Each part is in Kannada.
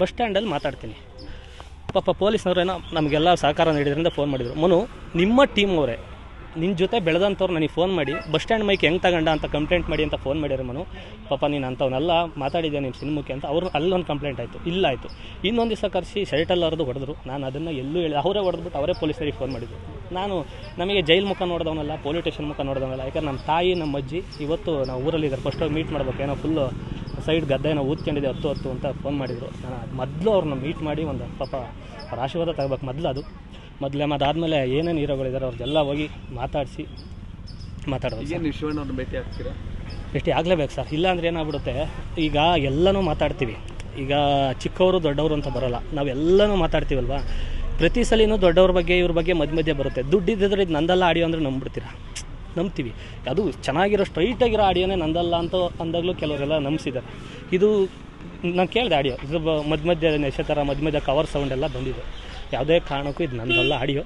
ಬಸ್ ಸ್ಟ್ಯಾಂಡಲ್ಲಿ ಮಾತಾಡ್ತೀನಿ. ಪಾಪ ಪೊಲೀಸ್ನವರೇನೋ ನಮಗೆಲ್ಲ ಸಹಕಾರ ನೀಡಿದ್ರಿಂದ ಫೋನ್ ಮಾಡಿದರು. ಮನು, ನಿಮ್ಮ ಟೀಮ್ ಅವರೇ ನಿನ್ನ ಜೊತೆ ಬೆಳೆದಂಥವ್ರು ನನಗೆ ಫೋನ್ ಮಾಡಿ ಬಸ್ ಸ್ಟ್ಯಾಂಡ್ ಮೈಕ್ ಹೆಂಗೆ ತಗೊಂಡ ಅಂತ ಕಂಪ್ಲೇಂಟ್ ಮಾಡಿ ಅಂತ ಫೋನ್ ಮಾಡಿದ್ರು. ಮನು, ಪಾಪ ನೀನು ಅಂಥವನ್ನೆಲ್ಲ ಮಾತಾಡಿದ್ದೆ ನಿಮ್ಮ ಸಿನಿಮಾಕ್ಕೆ ಅಂತ ಅವ್ರು ಅಲ್ಲೊಂದು ಕಂಪ್ಲೇಂಟ್ ಆಯಿತು. ಇಲ್ಲ ಆಯಿತು. ಇನ್ನೊಂದು ದಿವಸ ಕರೆಸಿ ಶರ್ಟಲ್ಲಿ ಅವ್ರದ್ದು ಹೊಡೆದ್ರು. ನಾನು ಅದನ್ನು ಎಲ್ಲೂ ಹೇಳಿ ಅವರೇ ಹೊಡೆದ್ಬಿಟ್ಟು ಅವರೇ ಪೊಲೀಸರಿಗೆ ಫೋನ್ ಮಾಡಿದ್ರು. ನಾನು ನಮಗೆ ಜೈಲ್ ಮುಖ ನೋಡಿದವನಲ್ಲ, ಪೊಲೀಸ್ ಸ್ಟೇಷನ್ ಮುಖ ನೋಡಿದವನಲ್ಲ. ಯಾಕಂದ್ರೆ ನಮ್ಮ ತಾಯಿ ನಮ್ಮ ಅಜ್ಜಿ ಇವತ್ತು ನಾವು ಊರಲ್ಲಿದ್ದಾರೆ, ಫಸ್ಟ್ ಹೋಗಿ ಮೀಟ್ ಮಾಡ್ಬೇಕು, ಏನೋ ಫುಲ್ಲು ಸೈಡ್ ಗದ್ದೆನೋ ಊದ್ಕೊಂಡಿದ್ದೆ ಹತ್ತು ಅಂತ ಫೋನ್ ಮಾಡಿದರು. ನಾನು ಮೊದಲು ಅವ್ರನ್ನ ಮೀಟ್ ಮಾಡಿ ಒಂದು ಪಾಪ ಅವ್ರ ಆಶೀರ್ವಾದ ತಗೋಬೇಕು ಮೊದಲು. ಅದಾದಮೇಲೆ ಏನೇನು ಹೀರೋಗಳಿದ್ದಾರೆ ಅವ್ರದ್ದೆಲ್ಲ ಹೋಗಿ ಮಾತಾಡಿಸಿ ಮಾತಾಡೋದು. ಶಿವಣ್ಣವ್ರನ್ನ ಭೇಟಿ ಆಗ್ತೀರಾ? ಭೇಟಿ ಆಗಲೇಬೇಕು ಸರ್. ಇಲ್ಲ ಅಂದರೆ ಏನಾಗ್ಬಿಡುತ್ತೆ, ಈಗ ಎಲ್ಲನೂ ಮಾತಾಡ್ತೀವಿ. ಈಗ ಚಿಕ್ಕವರು ದೊಡ್ಡವರು ಅಂತ ಬರೋಲ್ಲ, ನಾವೆಲ್ಲನೂ ಮಾತಾಡ್ತೀವಲ್ವ. ಪ್ರತಿ ಸಲಿನೂ ದೊಡ್ಡವ್ರ ಬಗ್ಗೆ ಇವ್ರ ಬಗ್ಗೆ ಮಧ್ಯೆ ಬರುತ್ತೆ. ದುಡ್ಡಿದ್ದರೆ ಇದು ನಂದಲ್ಲ ಆಡಿಯೋ ಅಂದರೆ ನಂಬ್ಬಿಡ್ತೀರಾ? ನಂಬ್ತೀವಿ. ಅದು ಚೆನ್ನಾಗಿರೋ ಸ್ಟ್ರೈಟಾಗಿರೋ ಆಡಿಯೋನೇ ನಂದಲ್ಲ ಅಂತ ಅಂದಾಗಲೂ ಕೆಲವರೆಲ್ಲ ನಂಬಿಸಿದ್ದಾರೆ. ಇದು ನಾನು ಕೇಳಿದೆ ಆಡಿಯೋ, ಇದು ಮಧ್ಯ ನಕ್ಷತ್ರ ಮಧ್ಯ ಕವರ್ ಸೌಂಡ್ ಎಲ್ಲ ಬಂದಿದೆ. ಯಾವುದೇ ಕಾರಣಕ್ಕೂ ಇದು ನಂದಲ್ಲ ಆಡಿಯೋ.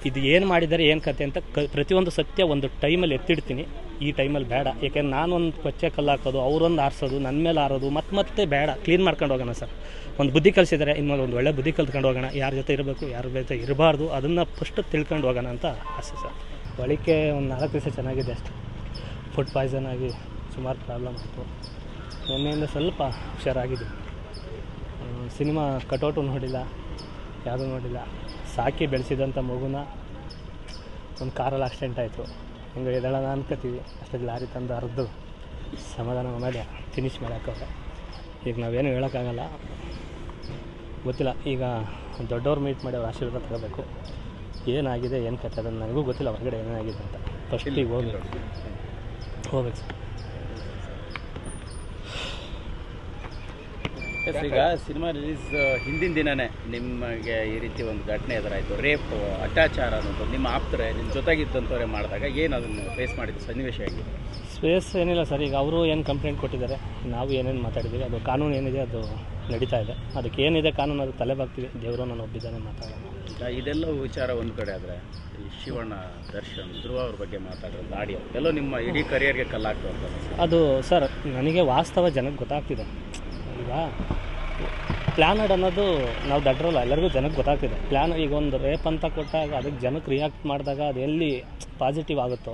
ಇದು ಏನು ಮಾಡಿದ್ದಾರೆ ಏನು ಕತೆ ಅಂತ ಪ್ರತಿಯೊಂದು ಸತ್ಯ ಒಂದು ಟೈಮಲ್ಲಿ ಎತ್ತಿಡ್ತೀನಿ. ಈ ಟೈಮಲ್ಲಿ ಬೇಡ. ಯಾಕೆಂದ್ರೆ ನಾನೊಂದು ಕೊಚ್ಚೆ ಕಲ್ಲು ಹಾಕೋದು, ಅವರೊಂದು ಆರಿಸೋದು, ನನ್ನ ಮೇಲೆ ಆರೋದು ಮತ್ತೆ ಬೇಡ. ಕ್ಲೀನ್ ಮಾಡ್ಕೊಂಡು ಹೋಗೋಣ ಸರ್. ಒಂದು ಬುದ್ಧಿ ಕಲಿಸಿದ್ದಾರೆ, ಇನ್ಮೇಲೆ ಒಂದು ಒಳ್ಳೆ ಬುದ್ಧಿ ಕಲ್ತ್ಕೊಂಡು ಹೋಗೋಣ. ಯಾರ ಜೊತೆ ಇರಬೇಕು, ಯಾರ ಜೊತೆ ಇರಬಾರ್ದು, ಅದನ್ನು ಫಸ್ಟ್ ತಿಳ್ಕೊಂಡು ಹೋಗೋಣ ಅಂತ ಆಸೆ ಸರ್. ಬಳಿಕೆ ಒಂದು 4 ದಿವಸ ಚೆನ್ನಾಗಿದೆ ಅಷ್ಟೆ. ಫುಡ್ ಪಾಯ್ಸನ್ ಆಗಿ ಸುಮಾರು ಪ್ರಾಬ್ಲಮ್ ಆಯಿತು. ನಿನ್ನೆಯಿಂದ ಸ್ವಲ್ಪ ಹುಷಾರಾಗಿದೆ. ಸಿನಿಮಾ ಕಟೌಟು ನೋಡಿಲ್ಲ, ಯಾವುದೂ ನೋಡಿಲ್ಲ. ಸಾಕಿ ಬೆಳೆಸಿದಂಥ ಮಗುನ ಒಂದು ಕಾರಲ್ಲಿ ಆಕ್ಸಿಡೆಂಟ್ ಆಯಿತು. ಹಿಂಗೆ ಎದ್ದೇಳೋಣ ಅನ್ಕೋತೀವಿ, ಅಷ್ಟೊಂದು ಲಾರಿ ತಂದು ಅರ್ದು ಸಮಾಧಾನ ಮಾಡಿ ಫಿನಿಷ್ ಮಾಡೋಕ್ಕವ್ರೆ. ಈಗ ನಾವೇನು ಹೇಳೋಕ್ಕಾಗಲ್ಲ, ಗೊತ್ತಿಲ್ಲ. ಈಗ ದೊಡ್ಡವ್ರು ಮೀಟ್ ಮಾಡಿ ಅವ್ರ ಆಶೀರ್ವಾದ ತಗೋಬೇಕು. ಏನಾಗಿದೆ ಏನು ಕತೆ ಅದನ್ನು ನನಗೂ ಗೊತ್ತಿಲ್ಲ, ಹೊರಗಡೆ ಏನಾಗಿದೆ ಅಂತ. ಫಸ್ಟಿಗೆ ಹೋಗ್ಬೇಕು ಸರ್. ಈಗ ಸಿನಿಮಾ ರಿಲೀಸ್ ಹಿಂದಿನ ದಿನವೇ ನಿಮಗೆ ಈ ರೀತಿ ಒಂದು ಘಟನೆ ಎದುರಾಯಿತು, ರೇಪ್ ಅತ್ಯಾಚಾರ ಅನ್ನೋದು ನಿಮ್ಮ ಆಪ್ತರೆ ನಿಮ್ಮ ಜೊತೆಗಿದ್ದಂಥವ್ರೆ ಮಾಡಿದಾಗ ಏನು ಅದನ್ನು ಫೇಸ್ ಮಾಡಿದ್ದು ಸನ್ನಿವೇಶ ಆಗಿದೆ? ಸ್ಪೇಸ್ ಏನಿಲ್ಲ ಸರ್. ಈಗ ಅವರು ಏನು ಕಂಪ್ಲೇಂಟ್ ಕೊಟ್ಟಿದ್ದಾರೆ, ನಾವು ಏನೇನು ಮಾತಾಡಿದ್ದೀವಿ, ಅದು ಕಾನೂನು ಏನಿದೆ ಅದು ನಡೀತಾ ಇದೆ. ಅದಕ್ಕೆ ಏನಿದೆ ಕಾನೂನು ಅದು ತಲೆ ಬಾಗ್ತೀವಿ. ದೇವರು ನಾನು ಒಬ್ಬಿದ್ದಾನೆ ಮಾತಾಡೋಣ. ಇದೆಲ್ಲ ವಿಚಾರ ಒಂದು ಕಡೆ ಆದರೆ ಈ ಶಿವಣ್ಣ, ದರ್ಶನ್, ಧ್ರುವ ಅವ್ರ ಬಗ್ಗೆ ಮಾತಾಡೋದು ಆಡಿಯೋ ಎಲ್ಲೋ ನಿಮ್ಮ ಇಡೀ ಕರಿಯರ್ಗೆ ಕಲ್ಲಾಗ್ತದೆ ಅದು ಸರ್. ನನಗೆ ವಾಸ್ತವ ಜನಕ್ಕೆ ಗೊತ್ತಾಗ್ತಿದೆ. ಈಗ ಪ್ಲ್ಯಾನಡ್ ಅನ್ನೋದು ನಾವು ದಡ್ರಲ್ಲ, ಎಲ್ಲರಿಗೂ ಜನಕ್ಕೆ ಗೊತ್ತಾಗ್ತಿದೆ. ಪ್ಲ್ಯಾನ್ ಈಗ ಒಂದು ರೇಪ್ ಅಂತ ಕೊಟ್ಟಾಗ ಅದಕ್ಕೆ ಜನಕ್ಕೆ ರಿಯಾಕ್ಟ್ ಮಾಡಿದಾಗ ಅದು ಎಲ್ಲಿ ಪಾಸಿಟಿವ್ ಆಗುತ್ತೋ,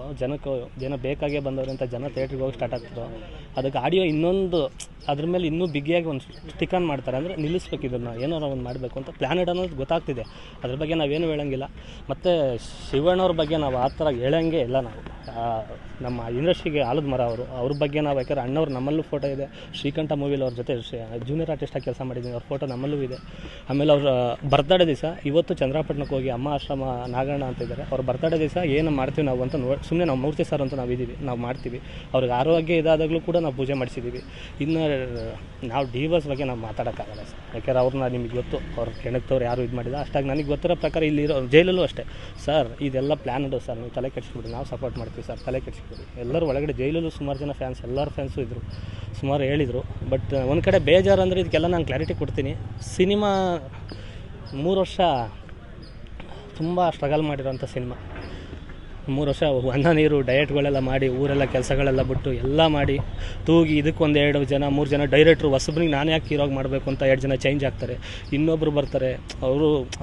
ಜನ ಬೇಕಾಗೇ ಬಂದವರು ಅಂತ ಜನ ಥಿಯೇಟ್ರಿಗೆ ಹೋಗಿ ಸ್ಟಾರ್ಟ್ ಆಗ್ತದೋ, ಅದಕ್ಕೆ ಆಡಿಯೋ ಇನ್ನೊಂದು ಅದ್ರ ಮೇಲೆ ಇನ್ನೂ ಬಿಗಿಯಾಗಿ ಒಂದು ಸ್ಟಿಕ್ ಆನ್ ಮಾಡ್ತಾರೆ. ಅಂದರೆ ನಿಲ್ಲಿಸ್ಬೇಕು, ಇದನ್ನು ಏನಾರು ಒಂದು ಮಾಡಬೇಕು ಅಂತ ಪ್ಲ್ಯಾನೆಡ್ ಅನ್ನೋದು ಗೊತ್ತಾಗ್ತಿದೆ. ಅದ್ರ ಬಗ್ಗೆ ನಾವೇನು ಹೇಳೋಂಗಿಲ್ಲ. ಮತ್ತು ಶಿವಣ್ಣವ್ರ ಬಗ್ಗೆ ನಾವು ಆ ಥರ ಹೇಳೋಂಗೆ ಇಲ್ಲ. ನಾವು ನಮ್ಮ ಇಂಡಸ್ಟ್ರಿಗೆ ಆಲದ ಮರ ಅವ್ರ ಬಗ್ಗೆ ನಾವು, ಯಾಕಂದ್ರೆ ಅಣ್ಣವ್ರು ನಮ್ಮಲ್ಲೂ ಫೋಟೋ ಇದೆ. ಶ್ರೀಕಂಠ ಮೂವಿಲಿ ಅವ್ರ ಜೊತೆ ಜೂನಿಯರ್ ಆರ್ಟಿಸ್ಟಾಗಿ ಕೆಲಸ ಮಾಡಿದ್ದೀನಿ, ಅವ್ರ ಫೋಟೋ ನಮ್ಮಲ್ಲೂ ಇದೆ. ಆಮೇಲೆ ಅವ್ರ ಬರ್ತ್ಡೇ ದಿವಸ ಇವತ್ತು ಚಂದ್ರಪಟ್ಟಣಕ್ಕೆ ಹೋಗಿ ಅಮ್ಮ ಆಶ್ರಮ ನಾಗಣ್ಣ ಅಂತ ಇದ್ದಾರೆ, ಅವ್ರ ಬರ್ತ್ಡೇ ದಿವಸ ಏನು ಮಾಡ್ತೀವಿ ನಾವು ಅಂತ ಸುಮ್ಮನೆ ನಾವು ಮೂರ್ತಿ ಸರ್ ಅಂತ ನಾವಿದ್ದೀವಿ, ನಾವು ಮಾಡ್ತೀವಿ. ಅವ್ರಿಗೆ ಆರೋಗ್ಯ ಇದಾದಾಗಲೂ ಕೂಡ ನಾವು ಪೂಜೆ ಮಾಡಿಸಿದ್ದೀವಿ. ಇನ್ನು ನಾವು ಡಿವೋರ್ಸ್ ಬಗ್ಗೆ ನಾವು ಮಾತಾಡೋಕ್ಕಾಗಲ್ಲ ಸರ್. ಯಾಕೆಂದ್ರೆ ಅವ್ರನ್ನ ನಿಮಗೆ ಗೊತ್ತು, ಅವ್ರ ಕೆಣಕ್ತವ್ರು ಯಾರು ಇದು ಮಾಡಿಲ್ಲ. ಅಷ್ಟಾಗಿ ನನಗೆ ಗೊತ್ತಿರೋ ಪ್ರಕಾರ ಇಲ್ಲಿರೋ ಜೈಲಲ್ಲೂ ಅಷ್ಟೇ ಸರ್. ಇದೆಲ್ಲ ಪ್ಲ್ಯಾನ್ಡು ಸರ್, ನೀವು ತಲೆ ಕೆಡಿಸ್ಬಿಡಿ, ನಾವು ಸಪೋರ್ಟ್ ಮಾಡ್ತೀವಿ ಸರ್, ತಲೆ ಕೆಡಿಸ್ಬಿಡಿ. ಎಲ್ಲರೂ ಒಳಗಡೆ ಜೈಲಲ್ಲೂ ಸುಮಾರು ಜನ ಫ್ಯಾನ್ಸ್, ಎಲ್ಲರ ಫ್ಯಾನ್ಸು ಇದ್ದರು, ಸುಮಾರು ಹೇಳಿದರು. ಬಟ್ ಒಂದು ಕಡೆ ಬೇಜಾರು ಅಂದರೆ ಇದಕ್ಕೆಲ್ಲ ನಾನು ಕ್ಲಾರಿಟಿ ಕೊಡ್ತೀನಿ. ಸಿನಿಮಾ 3 ವರ್ಷ ತುಂಬ ಸ್ಟ್ರಗಲ್ ಮಾಡಿರೋಂಥ ಸಿನಿಮಾ. 3 ವರ್ಷ ಅನ್ನ ನೀರು ಡಯಟ್ಗಳೆಲ್ಲ ಮಾಡಿ, ಊರೆಲ್ಲ ಕೆಲಸಗಳೆಲ್ಲ ಬಿಟ್ಟು ಎಲ್ಲ ಮಾಡಿ ತೂಗಿ ಇದಕ್ಕೊಂದು 2 ಜನ 3 ಜನ ಡೈರೆಕ್ಟ್ರು ಹೊಸಬ್ರಿಗೆ ನಾನು ಯಾಕೆ ಹೀರೋಗಿ ಮಾಡಬೇಕು ಅಂತ 2 ಜನ ಚೇಂಜ್ ಆಗ್ತಾರೆ. ಇನ್ನೊಬ್ಬರು ಬರ್ತಾರೆ,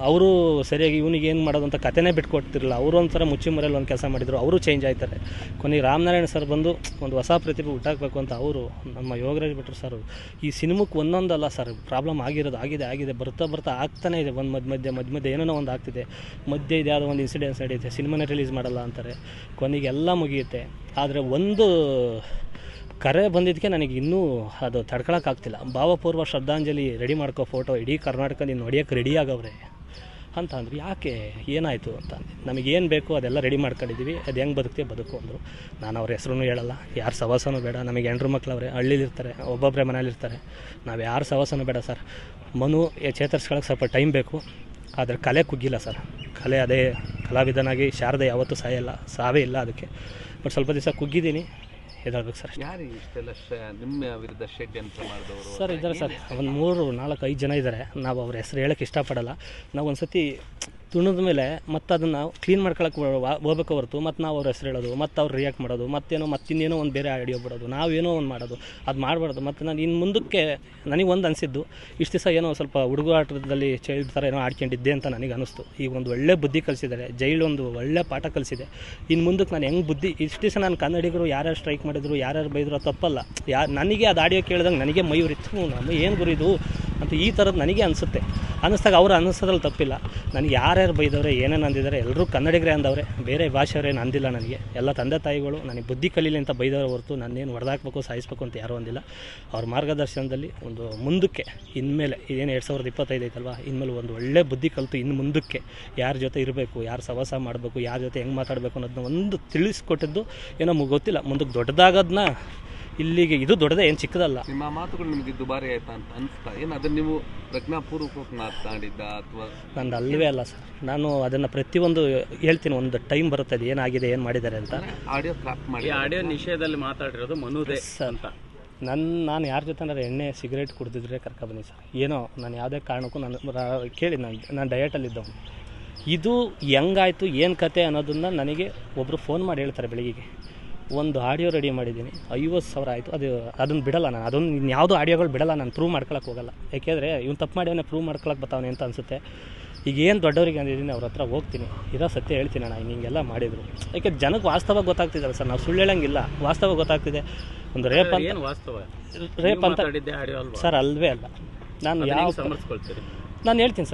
ಅವರು ಸರಿಯಾಗಿ ಇವನಿಗೆ ಏನು ಮಾಡೋದು ಅಂತ ಕಥೆನೇ ಬಿಟ್ಕೊಡ್ತಿರಲಿಲ್ಲ. ಅವರು ಒಂಥರ ಮುಚ್ಚಿ ಮರೆಯಲ್ಲಿ ಒಂದು ಕೆಲಸ ಮಾಡಿದರು, ಅವರು ಚೇಂಜ್ ಆಯ್ತಾರೆ. ಕೊನೆಗೆ ರಾಮನಾರಾಯಣ ಸರ್ ಬಂದು ಒಂದು ಹೊಸ ಪ್ರತಿಭೆ ಹುಟ್ಟಾಕಬೇಕು ಅಂತ ಅವರು, ನಮ್ಮ ಯೋಗರಾಜ್ ಭಟ್ರು ಸರ್, ಈ ಸಿನಿಮಕ್ಕೆ ಒಂದೊಂದಲ್ಲ ಸರ್ ಪ್ರಾಬ್ಲಮ್ ಆಗಿರೋದು, ಆಗಿದೆ ಬರ್ತಾ ಆಗ್ತಾನೇ ಇದೆ. ಒಂದು ಮಧ್ಯ ಏನೋ ಒಂದು ಆಗ್ತಿದೆ, ಮಧ್ಯೆ ಇದು ಯಾವುದೋ ಒಂದು ಇನ್ಸಿಡೆನ್ಸ್ ನಡೆಯುತ್ತೆ, ಸಿನಿಮಾನೇ ರಿಲೀಸ್ ಮಾಡಲ್ಲ ಅಂತಾರೆ. ಕೊನೆಗೆಲ್ಲ ಮುಗಿಯುತ್ತೆ. ಆದರೆ ಒಂದು ಕರೆ ಬಂದಿದ್ದಕ್ಕೆ ನನಗೆ ಇನ್ನೂ ಅದು ತಡ್ಕೊಳಕ್ಕಾಗ್ತಿಲ್ಲ. ಭಾವಪೂರ್ವ ಶ್ರದ್ಧಾಂಜಲಿ ರೆಡಿ ಮಾಡ್ಕೋ ಫೋಟೋ ಇಡೀ ಕರ್ನಾಟಕ ನೀನು ನೋಡಿಯೋಕ್ಕೆ ರೆಡಿ ಆಗವ್ರೆ ಅಂತ ಅಂದರು. ಯಾಕೆ ಏನಾಯಿತು ಅಂತ ನಮಗೇನು ಬೇಕು ಅದೆಲ್ಲ ರೆಡಿ ಮಾಡ್ಕೊಂಡಿದ್ದೀವಿ, ಅದು ಹೆಂಗೆ ಬದುಕ್ತೀವಿ ಬದುಕು ಅಂದರು. ನಾನು ಅವ್ರ ಹೆಸರು ಹೇಳಲ್ಲ, ಯಾರು ಸವಾಸನೂ ಬೇಡ. ನಮಗೆ ಹೆಂಡ್ರು ಮಕ್ಕಳವ್ರೆ, ಹಳ್ಳಿಲಿರ್ತಾರೆ, ಒಬ್ಬೊಬ್ಬರೇ ಮನೇಲಿರ್ತಾರೆ. ನಾವು ಯಾರು ಸವಾಸನೂ ಬೇಡ ಸರ್. ಮನು ಚೇತರಿಸ್ಕೊಳ್ಳೋಕೆ ಸ್ವಲ್ಪ ಟೈಮ್ ಬೇಕು. ಆದರೆ ಕಲೆ ಕುಗ್ಗಿಲ್ಲ ಸರ್. ಕಲೆ ಅದೇ ಕಲಾವಿದನಾಗಿ ಶಾರದೆ ಯಾವತ್ತೂ ಸಾವೇ ಇಲ್ಲ ಅದಕ್ಕೆ. ಬಟ್ ಸ್ವಲ್ಪ ದಿವಸ ಕುಗ್ಗಿದ್ದೀನಿ, ಎದಾಳ್ಬೇಕು ಸರ್. ಯಾರು ಇಷ್ಟೆಲ್ಲ ನಿಮ್ಮ ವಿರುದ್ಧ ಷಡ್ಯಂತ್ರ ಮಾಡಿದವರು ಸರ್ ಇದ್ದಾರೆ ಸರ್, ಒಂದು 3-4-5 ಜನ ಇದ್ದಾರೆ. ನಾವು ಅವ್ರ ಹೆಸರು ಹೇಳೋಕ್ಕೆ ಇಷ್ಟಪಡಲ್ಲ. ನಾವು ಒಂದು ಸತಿ ತುಣಿದ ಮೇಲೆ ಮತ್ತು ಅದನ್ನು ಕ್ಲೀನ್ ಮಾಡ್ಕೊಳಕ್ಕೆ ಹೋಗ್ಬೇಕು ಹೊರತು ಮತ್ತು ನಾವು ಅವ್ರ ಹೆಸರು ಹೇಳೋದು ಮತ್ತು ಅವ್ರು ರಿಯಾಕ್ಟ್ ಮಾಡೋದು ಮತ್ತಿನ್ನೇನೋ ಒಂದು ಬೇರೆ ಆಡಿಯೋ ಬಿಡೋದು, ನಾವೇನೋ ಒಂದು ಮಾಡೋದು, ಅದು ಮಾಡಬಾರ್ದು. ಮತ್ತು ನಾನು ಇನ್ನು ಮುಂದಕ್ಕೆ ನನಗೆ ಒಂದು ಅನಿಸಿದ್ದು, ಇಷ್ಟು ದಿವಸ ಏನೋ ಸ್ವಲ್ಪ ಹುಡುಗಾಟದಲ್ಲಿ ಚೈಲ್ಡ್ ಥರ ಏನೋ ಆಡ್ಕೊಂಡಿದ್ದೆ ಅಂತ ನನಗೆ ಅನ್ನಿಸ್ತು. ಈಗ ಒಂದು ಒಳ್ಳೆ ಬುದ್ಧಿ ಕಲಿಸಿದ್ದಾರೆ, ಜೈಲೊಂದು ಒಳ್ಳೆ ಪಾಠ ಕಲಿಸಿದೆ. ಇನ್ನು ಮುಂದಕ್ಕೆ ನಾನು ಹೆಂಗೆ ಬುದ್ಧಿ, ಇಷ್ಟು ದಿವಸ ನಾನು ಕನ್ನಡಿಗರು ಯಾರ್ಯಾರು ಸ್ಟ್ರೈಕ್ ಮಾಡಿದ್ರು, ಯಾರ್ಯಾರು ಬೈದ್ರು ತಪ್ಪಲ್ಲ. ನನಗೆ ಅದು ಆಡಿಯೋ ಕೇಳಿದಂಗೆ ನನಗೆ ಮೈ ಉರಿತು, ನಮ್ಮ ಏನು ಗುರಿದು ಅಂತ ಈ ಥರದ್ದು ನನಗೆ ಅನಿಸುತ್ತೆ. ಅನ್ನಿಸ್ದಾಗ ಅವರು ಅನ್ನಿಸೋದ್ರಲ್ಲಿ ತಪ್ಪಿಲ್ಲ. ನನಗೆ ಯಾರ್ಯಾರು ಬೈದವ್ರೆ, ಏನೇನು ಅಂದಿದ್ದಾರೆ, ಎಲ್ಲರೂ ಕನ್ನಡಿಗರೇ ಅಂದವ್ರೆ, ಬೇರೆ ಭಾಷೆಯವರೇನು ಅಂದಿಲ್ಲ. ನನಗೆ ಎಲ್ಲ ತಂದೆ ತಾಯಿಗಳು ನನಗೆ ಬುದ್ಧಿ ಕಲೀಲಿ ಅಂತ ಬೈದವ್ರೆ ಹೊರತು ನನ್ನೇನು ಹೊಡೆದಾಕ್ಬೇಕು ಸಾಯಿಸ್ಬೇಕು ಅಂತ ಯಾರೂ ಅಂದಿಲ್ಲ. ಅವ್ರ ಮಾರ್ಗದರ್ಶನದಲ್ಲಿ ಒಂದು ಮುಂದಕ್ಕೆ ಇನ್ಮೇಲೆ ಏನು 2025 ಐತಲ್ವ, ಇನ್ಮೇಲೆ ಒಂದು ಒಳ್ಳೆ ಬುದ್ಧಿ ಕಲಿತು ಇನ್ನು ಮುಂದಕ್ಕೆ ಯಾರ ಜೊತೆ ಇರಬೇಕು, ಯಾರು ಸವಾಸ ಮಾಡಬೇಕು, ಯಾರ ಜೊತೆ ಹೆಂಗೆ ಮಾತಾಡಬೇಕು ಅನ್ನೋದನ್ನ ಒಂದು ತಿಳಿಸ್ಕೊಟ್ಟಿದ್ದು ಏನೋ ಗೊತ್ತಿಲ್ಲ. ಮುಂದಕ್ಕೆ ದೊಡ್ಡದಾಗೋದನ್ನ ಇಲ್ಲಿಗೆ ಇದು ದೊಡ್ಡದೇ, ಏನು ಚಿಕ್ಕದಲ್ಲ. ನಿಮ್ಮ ಮಾತುಗಳು ನಿಮಗೆ ದುಬಾರಿ ಆಯ್ತಾ ಅಂತ ಅನಿಸ್ತಾ? ಏನು ಅದನ್ನು ನೀವು ಪ್ರಜ್ಞಾಪೂರ್ವಕವಾಗಿ ಮಾತನಾಡಿದ್ದ ಅಥವಾ? ನಂದು ಅಲ್ಲವೇ ಅಲ್ಲ ಸರ್, ನಾನು ಅದನ್ನು ಪ್ರತಿಯೊಂದು ಹೇಳ್ತೀನಿ. ಒಂದು ಟೈಮ್ ಬರುತ್ತೆ ಅದು ಏನಾಗಿದೆ, ಏನು ಮಾಡಿದ್ದಾರೆ ಅಂತ. ಆಡಿಯೋ ಕ್ರಾಪ್ ಮಾಡಿ ಆಡಿಯೋ ನಿಷೇಧದಲ್ಲಿ ಮಾತಾಡಿರೋದು ಮನುದೇ ಅಂತ. ನಾನು ಯಾರ ಜೊತೆ ಎಣ್ಣೆ ಸಿಗರೇಟ್ ಕುಡಿದಿದ್ರೆ ಕರ್ಕೊಬನ್ನಿ ಸರ್, ಏನೋ ನಾನು ಯಾವುದೇ ಕಾರಣಕ್ಕೂ ಕೇಳಿ ನಾನು ಡಯಟಲ್ಲಿದ್ದವನು. ಇದು ಹೆಂಗಾಯಿತು, ಏನು ಕತೆ ಅನ್ನೋದನ್ನು ನನಗೆ ಒಬ್ಬರು ಫೋನ್ ಮಾಡಿ ಹೇಳ್ತಾರೆ ಬೆಳಗ್ಗೆ. ಒಂದು ಆಡಿಯೋ ರೆಡಿ ಮಾಡಿದ್ದೀನಿ, 50,000 ಆಯಿತು. ಅದನ್ನು ಬಿಡಲ್ಲ ನಾನು, ಅದೊಂದು ಇನ್ಯಾವುದೋ ಆಡಿಯೋಗಳು ಬಿಡಲ್ಲ ನಾನು, ಪ್ರೂವ್ ಮಾಡ್ಕೊಳಕ್ಕೆ ಹೋಗಲ್ಲ. ಯಾಕೆಂದರೆ ಇವ್ನು ತಪ್ಪು ಮಾಡ್ಯವನೇ ಪ್ರೂವ್ ಮಾಡ್ಕೊಳಕ್ಕೆ ಬರ್ತಾವನೆ ಅಂತ ಅನಿಸುತ್ತೆ. ಈಗ ಏನು ದೊಡ್ಡವರಿಗೆ ಅಂದಿದ್ದೀನಿ ಅವ್ರ ಹತ್ರ ಹೋಗ್ತೀನಿ, ಇರೋ ಸತ್ಯ ಹೇಳ್ತೀನಿ ಅಣ್ಣ ಹಿಂಗೆಲ್ಲ ಮಾಡಿದರು. ಯಾಕೆ ಜನಕ್ಕೆ ವಾಸ್ತವ ಗೊತ್ತಾಗ್ತಿದ್ದಾರೆ ಸರ್, ನಾವು ಸುಳ್ಳು ಹೇಳಂಗಿಲ್ಲ, ವಾಸ್ತವ ಗೊತ್ತಾಗ್ತಿದೆ. ಒಂದು ರೇಪ್ ಅಂತ, ವಾಸ್ತವ ರೇಪ್ ಅಂತ ಸರ್ ಅಲ್ವೇ ಅಲ್ಲ. ನಾನು ಹೇಳ್ತೀನಿ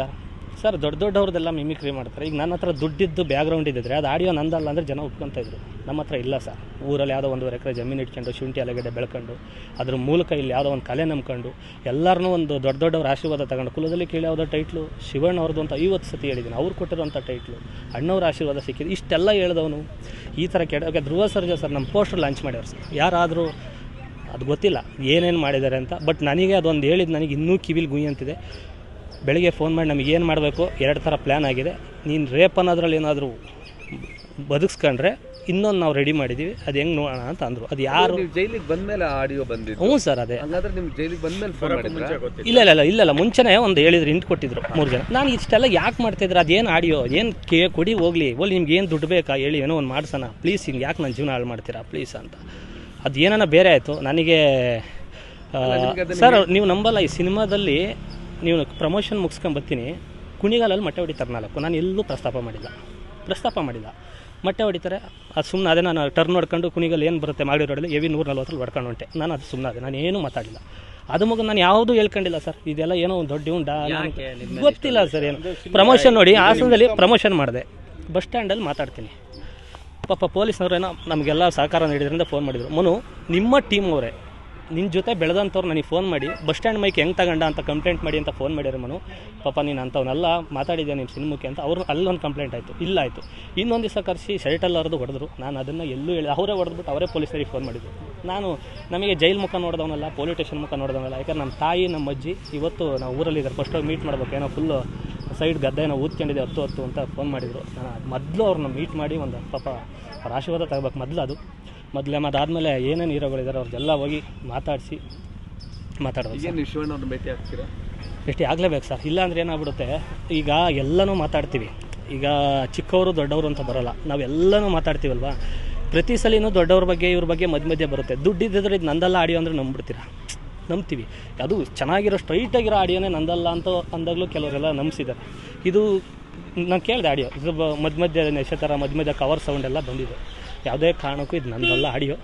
ಸರ್ ದೊಡ್ಡವ್ರದ್ದೆಲ್ಲ ಮಿಮಿಕ್ರಿ ಮಾಡ್ತಾರೆ. ಈಗ ನನ್ನ ಹತ್ರ ದುಡ್ಡಿದ್ದು ಬ್ಯಾಕ್ಗ್ರೌಂಡ್ ಇದ್ದಿದ್ರೆ ಅದು ಆಡಿಯೋ ನಂದಲ್ಲ ಅಂದರೆ ಜನ ಒಪ್ಕೊತಾ ಇದ್ರು. ನಮ್ಮ ಹತ್ರ ಇಲ್ಲ ಸರ್. ಊರಲ್ಲಿ ಯಾವುದೋ 1.5 ಎಕರೆ ಜಮೀನು ಇಟ್ಕೊಂಡು ಶುಂಠಿ ಅಲಗಡ್ಡೆ ಬೆಳ್ಕೊಂಡು ಅದ್ರ ಮೂಲಕ ಇಲ್ಲಿ ಯಾವುದೋ ಒಂದು ಕಲೆ ನಂಬ್ಕೊಂಡು ಎಲ್ಲರನ್ನೂ ಒಂದು ದೊಡ್ಡವ್ರ ಆಶೀರ್ವಾದ ತಗೊಂಡು, ಕುಲದಲ್ಲಿ ಕೀಳಿ ಯಾವುದೋ ಟೈಟ್ಲು ಶಿವಣ್ಣ ಅವ್ರದ್ದು ಅಂತ 50 ಸತಿ ಹೇಳಿದ್ದೀನಿ, ಅವ್ರು ಕೊಟ್ಟಿರೋಂಥ ಟೈಟ್ಲು, ಅಣ್ಣವ್ರ ಆಶೀರ್ವಾದ ಸಿಕ್ಕಿದ್ದು, ಇಷ್ಟೆಲ್ಲ ಹೇಳ್ದವನು ಈ ಥರ ಧ್ರುವ ಸರ್ಜಾ ಸರ್ ನಮ್ಮ ಪೋಸ್ಟರ್ ಲಾಂಚ್ ಮಾಡ್ಯಾರ ಸರ್. ಯಾರಾದರೂ ಅದು ಗೊತ್ತಿಲ್ಲ ಏನೇನು ಮಾಡಿದ್ದಾರೆ ಅಂತ, ಬಟ್ ನನಗೆ ಅದೊಂದು ಹೇಳಿದ್ದು ನನಗೆ ಇನ್ನೂ ಕಿವಿಲಿ ಗುಯ್ ಅಂತಿದೆ. ಬೆಳಿಗ್ಗೆ ಫೋನ್ ಮಾಡಿ ನಮಗೆ ಏನು ಮಾಡಬೇಕು 2 ಥರ ಪ್ಲ್ಯಾನ್ ಆಗಿದೆ, ನೀನು ರೇಪ್ ಅನ್ನೋದ್ರಲ್ಲಿ ಏನಾದರೂ ಬದುಕಿಸ್ಕೊಂಡ್ರೆ ಇನ್ನೊಂದು ನಾವು ರೆಡಿ ಮಾಡಿದ್ದೀವಿ, ಅದು ಹೆಂಗೆ ನೋಡೋಣ ಅಂತ ಅಂದರು. ಅದು ಯಾರು ಜೈಲಿಗೆ ಬಂದಮೇಲೆ ಆಡಿಯೋ ಬಂದಿದ್ದು? ಹ್ಞೂ ಸರ್, ಅದೇ. ಹಾಗಾದ್ರೆ ನಿಮ್ಗೆ ಜೈಲಿಗೆ ಬಂದಮೇಲೆ ಫೋನ್ ಮಾಡಿದ್ರೆ? ಇಲ್ಲ ಮುಂಚೆನೇ ಒಂದು ಹೇಳಿದ್ರು, ಇಂಟ್ ಕೊಟ್ಟಿದ್ರು 3 ಜನ. ನಾನು ಇಷ್ಟೆಲ್ಲ ಯಾಕೆ ಮಾಡ್ತಾಯಿದ್ರು, ಅದೇನು ಆಡಿಯೋ ಏನು ಕೊಡಿ ಹೋಗ್ಲಿ ನಿಮ್ಗೆ ಏನು ದುಡ್ಡು ಬೇಕಾ ಹೇಳಿ, ಏನೋ ಒಂದು ಮಾಡ್ಸೋಣ ಪ್ಲೀಸ್, ಹಿಂಗೆ ಯಾಕೆ ನನ್ನ ಜೀವನ ಹಾಳು ಮಾಡ್ತೀರಾ ಪ್ಲೀಸ್ ಅಂತ. ಅದು ಏನಾನ ಬೇರೆ ಆಯಿತು ನನಗೆ. ಸರ್ ನೀವು ನಂಬಲ್ಲ, ಈ ಸಿನಿಮಾದಲ್ಲಿ ನೀವು ಪ್ರಮೋಷನ್ ಮುಗಿಸ್ಕೊಂಡು ಬರ್ತೀನಿ, ಕುಣಿಗಾಲಲ್ಲಿ ಮೊಟ್ಟೆ ಹೊಡಿತಾರೆ 4. ನಾನು ಎಲ್ಲೂ ಪ್ರಸ್ತಾಪ ಮಾಡಿಲ್ಲ. ಮೊಟ್ಟೆ ಹೊಡಿತಾರೆ, ಅದು ಸುಮ್ಮನೆ ಅದೇ. ನಾನು ಟರ್ನ್ ಹೊಡ್ಕೊಂಡು ಕುಣಿಗಲ್ ಏನು ಬರುತ್ತೆ ಮಾಡಿ ರೋಡಲ್ಲಿ ಎವಿ 140 ಹೊಡ್ಕೊಂಡು ಹೊಂಟೆ. ನಾನು ಅದು ಸುಮ್ಮನೆ ಅದೇ, ನಾನು ಏನೂ ಮಾತಾಡಿಲ್ಲ. ಅದು ಮಗ ನಾನು ಯಾವುದೂ ಹೇಳ್ಕೊಂಡಿಲ್ಲ ಸರ್. ಇದೆಲ್ಲ ಏನೋ ಒಂದು ದೊಡ್ಡ ಗೊತ್ತಿಲ್ಲ ಸರ್. ಏನು ಪ್ರಮೋಷನ್ ನೋಡಿ, ಹಾಸನದಲ್ಲಿ ಪ್ರಮೋಷನ್ ಮಾಡಿದೆ, ಬಸ್ ಸ್ಟ್ಯಾಂಡಲ್ಲಿ ಮಾತಾಡ್ತೀನಿ. ಪಾಪ ಪೊಲೀಸ್ನವ್ರೇನೋ ನಮಗೆಲ್ಲ ಸಹಕಾರ ನೀಡಿದ್ರಿಂದ ಫೋನ್ ಮಾಡಿದರು, ಮನು ನಿಮ್ಮ ಟೀಮ್ ಅವರೇ ನಿನ್ನ ಜೊತೆ ಬೆಳೆದಂಥವ್ರು ನನಗೆ ಫೋನ್ ಮಾಡಿ ಬಸ್ ಸ್ಟ್ಯಾಂಡ್ ಮೈಕ್ ಹೆಂಗೆ ತಗೊಂಡ ಅಂತ ಕಂಪ್ಲೇಂಟ್ ಮಾಡಿ ಅಂತ ಫೋನ್ ಮಾಡಿದ್ರು. ಮನು ಪಾಪ ನೀನು ಅಂಥವನ್ನೆಲ್ಲ ಮಾತಾಡಿದ್ದೆ ನಿಮ್ಮ ಸಿನಿಮಾಕ್ಕೆ ಅಂತ ಅವರು ಅಲ್ಲೊಂದು ಕಂಪ್ಲೇಂಟ್ ಆಯಿತು. ಇಲ್ಲ ಆಯಿತು, ಇನ್ನೊಂದು ದಿವಸ ಕರೆಸಿ ಶರ್ಟಲ್ಲಿ ಅವ್ರದ್ದು ಹೊಡೆದ್ರು. ನಾನು ಅದನ್ನು ಎಲ್ಲೂ ಹೇಳಿ, ಅವರೇ ಹೊಡೆದ್ಬಿಟ್ಟು ಅವರೇ ಪೊಲೀಸರಿಗೆ ಫೋನ್ ಮಾಡಿದ್ರು. ನಮಗೆ ಜೈಲ್ ಮುಖ ನೋಡಿದವನಲ್ಲ, ಪೊಲೀಸ್ ಸ್ಟೇಷನ್ ಮುಖ ನೋಡಿದವನಲ್ಲ. ಯಾಕಂದ್ರೆ ನಮ್ಮ ತಾಯಿ ನಮ್ಮ ಅಜ್ಜಿ ಇವತ್ತು ನಾವು ಊರಲ್ಲಿದ್ದಾರೆ, ಫಸ್ಟೋಗಿ ಮೀಟ್ ಮಾಡ್ಬೇಕು, ಏನೋ ಫುಲ್ಲು ಸೈಡ್ ಗದ್ದೆ ಏನೋ ಊದ್ಕೊಂಡಿದೆ 10 ಅಂತ ಫೋನ್ ಮಾಡಿದರು. ನಾನು ಮೊದಲು ಅವ್ರನ್ನ ಮೀಟ್ ಮಾಡಿ ಒಂದು ಪಾಪ ಅವ್ರ ಆಶೀರ್ವಾದ ತಗೋಬೇಕು ಮೊದಲೇ. ಅದಾದಮೇಲೆ ಏನೇನು ಹೀರೋಗಳಿದ್ದಾರೆ ಅವ್ರದ್ದೆಲ್ಲ ಹೋಗಿ ಮಾತಾಡೋದು. ಶಿವಣ್ಣವ್ರನ್ನ ಭೇಟಿ ಆಗ್ತೀರಾ? ಭೇಟಿ ಆಗಲೇಬೇಕು ಸರ್, ಇಲ್ಲ ಅಂದರೆ ಏನಾಗ್ಬಿಡುತ್ತೆ, ಈಗ ಎಲ್ಲನೂ ಮಾತಾಡ್ತೀವಿ. ಈಗ ಚಿಕ್ಕವರು ದೊಡ್ಡವರು ಅಂತ ಬರೋಲ್ಲ, ನಾವೆಲ್ಲನೂ ಮಾತಾಡ್ತೀವಲ್ವ. ಪ್ರತಿ ಸಲಿನೂ ದೊಡ್ಡವ್ರ ಬಗ್ಗೆ ಇವ್ರ ಬಗ್ಗೆ ಮಧ್ಯೆ ಬರುತ್ತೆ. ದುಡ್ಡಿದ್ದರೆ ಇದು ನಂದಲ್ಲ ಆಡಿಯೋ ಅಂದರೆ ನಂಬ್ತೀವಿ. ಅದು ಚೆನ್ನಾಗಿರೋ ಸ್ಟ್ರೈಟಾಗಿರೋ ಆಡಿಯೋನೇ ನಂದಲ್ಲ ಅಂತ ಅಂದಾಗಲೂ ಕೆಲವರೆಲ್ಲ ನಂಬಿಸಿದ್ದಾರೆ. ಇದು ನಾನು ಕೇಳಿದೆ ಆಡಿಯೋ, ಇದು ಮಧ್ಯ ನಕ್ಷತ್ರ ಮಧ್ಯ ಕವರ್ ಸೌಂಡ್ ಎಲ್ಲ ಬಂದಿದೆ. ಯಾವುದೇ ಕಾರಣಕ್ಕೂ ಇದು ನಂದಲ್ಲ ಆಡಿಯೋ.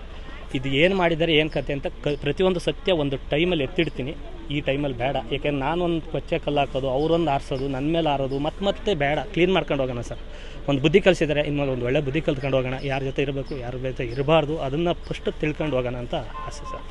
ಇದು ಏನು ಮಾಡಿದ್ದಾರೆ ಏನು ಕತೆ ಅಂತ ಪ್ರತಿಯೊಂದು ಸತ್ಯ ಒಂದು ಟೈಮಲ್ಲಿ ಎತ್ತಿಡ್ತೀನಿ. ಈ ಟೈಮಲ್ಲಿ ಬೇಡ, ಯಾಕೆಂದ್ರೆ ನಾನೊಂದು ಕೊಚ್ಚೆ ಕಲ್ಲು ಹಾಕೋದು, ಅವರೊಂದು ಆರಿಸೋದು, ನನ್ನ ಮೇಲೆ ಆರೋದು ಮತ್ತೆ ಬೇಡ. ಕ್ಲೀನ್ ಮಾಡ್ಕೊಂಡು ಹೋಗೋಣ ಸರ್. ಒಂದು ಬುದ್ಧಿ ಕಲಿಸಿದ್ದಾರೆ, ಇನ್ಮೇಲೆ ಒಂದು ಒಳ್ಳೆ ಬುದ್ಧಿ ಕಲ್ತ್ಕೊಂಡು ಹೋಗೋಣ. ಯಾರ ಜೊತೆ ಇರಬೇಕು, ಯಾರ ಜೊತೆ ಇರಬಾರ್ದು, ಅದನ್ನು ಫಸ್ಟ್ ತಿಳ್ಕೊಂಡು ಹೋಗೋಣ ಅಂತ ಆಸೆ ಸರ್.